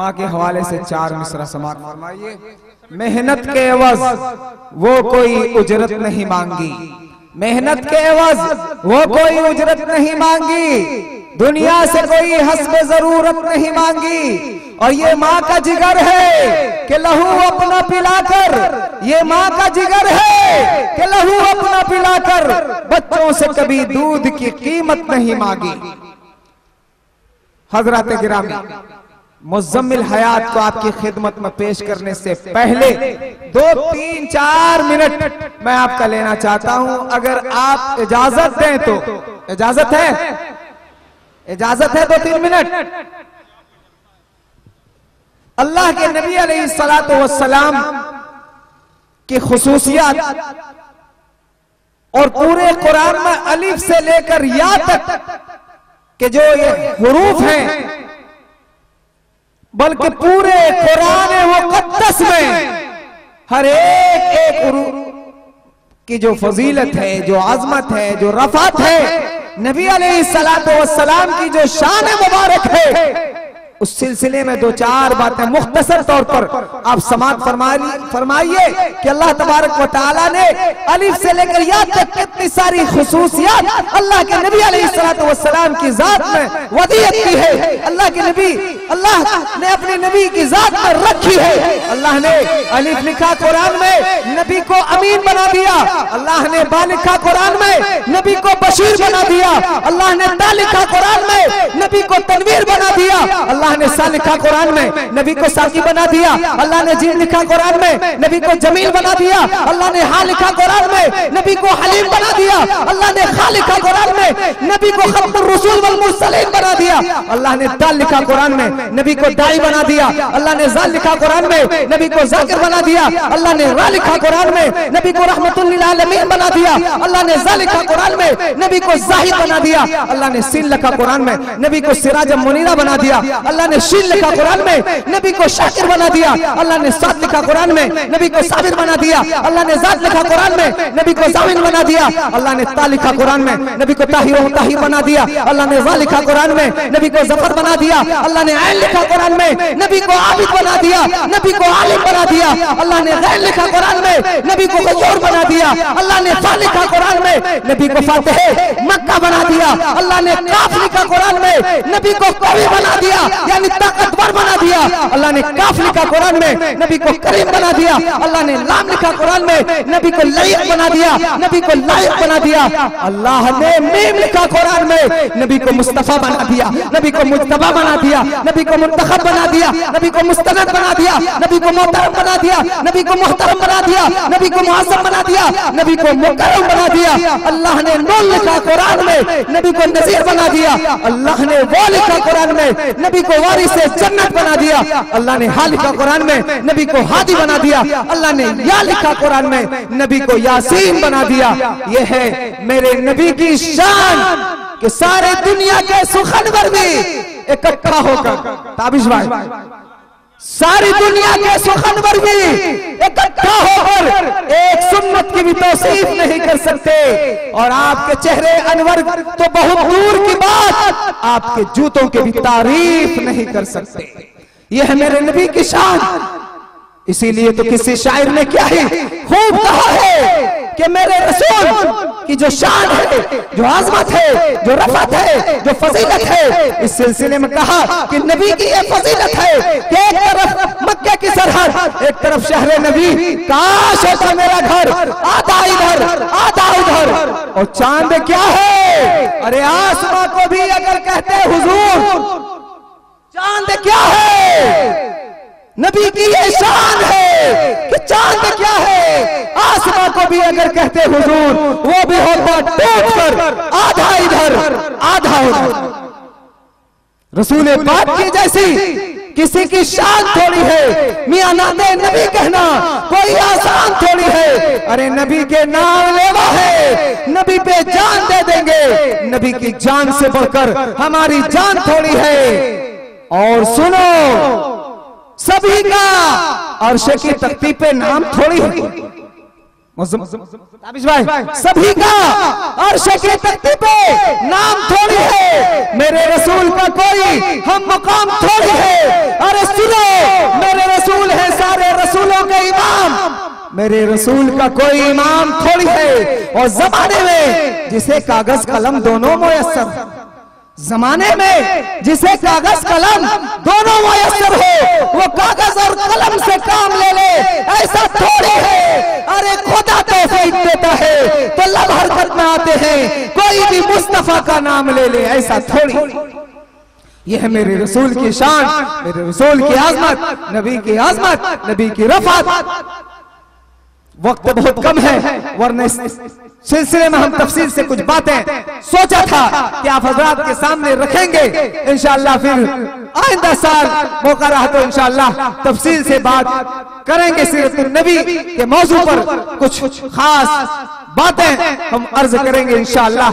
माँ के हवाले से 4 मिसरा समाअत फरमाइए। मेहनत के एवज वो कोई उजरत नहीं मांगी, मेहनत के एवज वो कोई उजरत नहीं मांगी, दुनिया से कोई हस्बे जरूरत नहीं मांगी। और ये माँ का जिगर है कि लहू अपना पिलाकर, ये माँ का जिगर है कि लहू अपना पिलाकर बच्चों से कभी दूध की कीमत नहीं मांगी। हजरत गिरामी, मुज़म्मिल हयात को आपकी खिदमत में पेश करने से पहले 2, 3, 4 मिनट मैं आपका लेना चाहता हूं, अगर आप इजाजत दें तो। इजाजत है? इजाजत है 2-3 मिनट? अल्लाह के नबी अलैहिस्सलातु वस्सलाम की खुसूसियत और पूरे कुरान में अलिफ से लेकर या तक के जो ये हुरूफ हैं, बल्कि पूरे कुरान मुक़द्दस में हर एक हुरूफ की जो फजीलत है, जो आजमत है, जो रफ़ात है, नबी अलैहिस्सलातु वस्सलाम की जो शान मुबारक है, उस सिलसिले में 2-4 बातें मुख्तसर तौर पर आप समाअत फरमाइए कि अल्लाह तबारक व तआला ने अलिफ से लेकर या तक कितनी सारी खुसूसियत अल्लाह के नबी अलैहिस्सलातु वस्सलाम की जात में वदीयत की है। अल्लाह के नबी, अल्लाह ने अपने नबी की जात में रखी है। अल्लाह ने अलिफ लिखा कुरान में, नबी को अमीन बना दिया। अल्लाह ने बा लिखा कुरान में, नबी को बशीर बना दिया। अल्लाह ने ता लिखा कुरान में, नबी को तनवीर बना दिया। अल्लाह ने सा लिखा कुरान में, नबी को साकी बना दिया। अल्लाह ने जीम लिखा कुरान में, नबी को जमील बना दिया। अल्लाह ने हा लिखा कुरान में, नबी को हलीम बना दिया। अल्लाह ने खा लिखा कुरान में, नबी को खत्मुर रसूल वल मुरसलीन बना दिया। अल्लाह ने दाल लिखा कुरान में, नबी को दाई बना दिया। अल्लाह ने जाल लिखा कुरान में, नबी को जाकिर बना दिया। अल्लाह ने रा लिखा कुरान में, नबी को रहमतुल लिल आलमीन बना दिया। अल्लाह ने जा लिखा कुरान में, नबी को जाहिद बना दिया। अल्लाह ने सीन लिखा कुरान में, नबी को सिराज मुनीरा बना दिया। अल्लाह ने शीन लिखा कुरान में, नबी को शाकिर बना दिया। अल्लाह ने सात लिखा कुरान में, नबी को साबिर बना दिया। अल्लाह ने जात लिखा कुरान में, नबी को जामिन बना दिया। अल्लाह ने ता लिखा कुरान में, नबी को ताहिर बना दिया। अल्लाह ने जा लिखा कुरान में, नबी को जफर बना दिया। अल्लाह ने ऐन लिखा कुरान में, नबी को आबिद बना दिया। नबी को आलिम बना दिया। अल्लाह ने गैर लिखा कुरान में, नबी को गयूर बना दिया। अल्लाह ने फा लिखा कुरान में, नबी को फातिह मक्का बना दिया। अल्लाह ने काफ लिखा कुरान में, नबी को कवि बना दिया, यानी ताकतवर बना दिया। अल्लाह ने काफ लिखा कुरान में, नबी को करीम बना दिया। अल्लाह ने लाम लिखा कुरान में, नबी को लायक बना दिया। नबी को लायक बना दिया। अल्लाह ने मीम लिखा कुरान में, नबी को मुस्तफा बना दिया। नबी को मुज्तबा बना दिया। नबी को मुंतखब बना दिया। नबी को मुस्तनद बना दिया। नबी को मोहतरम बना दिया। नबी को मुहतरम बना दिया। नबी को मुअज़्ज़म बना दिया। नबी को मुकर्रम बना दिया। अल्लाह ने नून लिखा कुरान में, नबी को नज़ीर बना दिया। अल्लाह ने वो लिखा कुरान में, नबी को वारिस जन्नत बना दिया। अल्लाह ने हा लिखा कुरान में, नबी को हादी बना दिया। अल्लाह ने या लिखा कुरान में, नबी को यासीन बना दिया। यह है मेरे नबी की शान कि सारे दुनिया के सुखनवर भी इकट्ठा होकर, ताबिश भाई, सारी दुनिया के सुखनवर भी इकट्ठा होकर एक सुन्नत की भी तौसीफ नहीं कर सकते। और आपके चेहरे अनवर तो बहुत दूर की बात, आपके जूतों की भी तारीफ नहीं कर सकते। यह है मेरे नबी की शान। इसीलिए तो किसी शायर ने क्या ही खूब कहा है कि मेरे रसूल की जो शान है, जो आजमत है, जो रफत है, जो फजीलत है, इस सिलसिले में कहा कि नबी की ये फजीलत है कि एक तरफ मक्के की सरहद, एक तरफ शहर नबी, काश होता मेरा घर, आधा इधर आधा उधर। और चांद क्या है? अरे आसमां को भी अगर कहते हुजूर, चांद क्या है? नबी की ये शान है कि चांद क्या है? आसमां को भी अगर कहते हुजूर, वो भी होता टूट कर आधा इधर आधा उधर। रसूल पाक की जैसी किसी की शान थोड़ी है। मियां नाते नबी कहना कोई आसान थोड़ी है। अरे नबी के नाम लेवा है, नबी पे जान दे देंगे। नबी की जान से बढ़कर हमारी जान थोड़ी है। और सुनो, सभी का अर्श की तख्ती पे नाम थोड़ी है। ताबिश भाई, सभी का अर्श के तख्ते पे नाम थोड़ी है, मेरे रसूल का कोई हम मुकाम थोड़ी है। अरे सुनो, मेरे रसूल है सारे रसूलों के इमाम, मेरे रसूल का कोई इमाम थोड़ी है। और जमाने में जिसे कागज कलम दोनों मुयस्सर, जमाने में जिसे कागज कलम दोनों मुयस्सर हो, वो कागज और कलम से काम ले ले, ऐसा थोड़ी है। अरे खुदा तौफीक देता है तो लब हरकत में आते हैं, कोई भी मुस्तफा का नाम ले ले, ऐसा थोड़ी। यह है मेरे रसूल की शान, मेरे रसूल की आजमत, नबी की आजमत, नबी की रफ़ात। वक्त बहुत कम है, वरना इस सिलसिले में हम तफसील से कुछ बातें सोचा था कि आप हजरात के सामने रखेंगे। इंशाअल्लाह फिर आइंदा साल मौका रहा तो इंशाअल्लाह तफसील से बात करेंगे। सीरत नबी के मौजू पर कुछ खास बातें हम अर्ज करेंगे इंशाअल्लाह।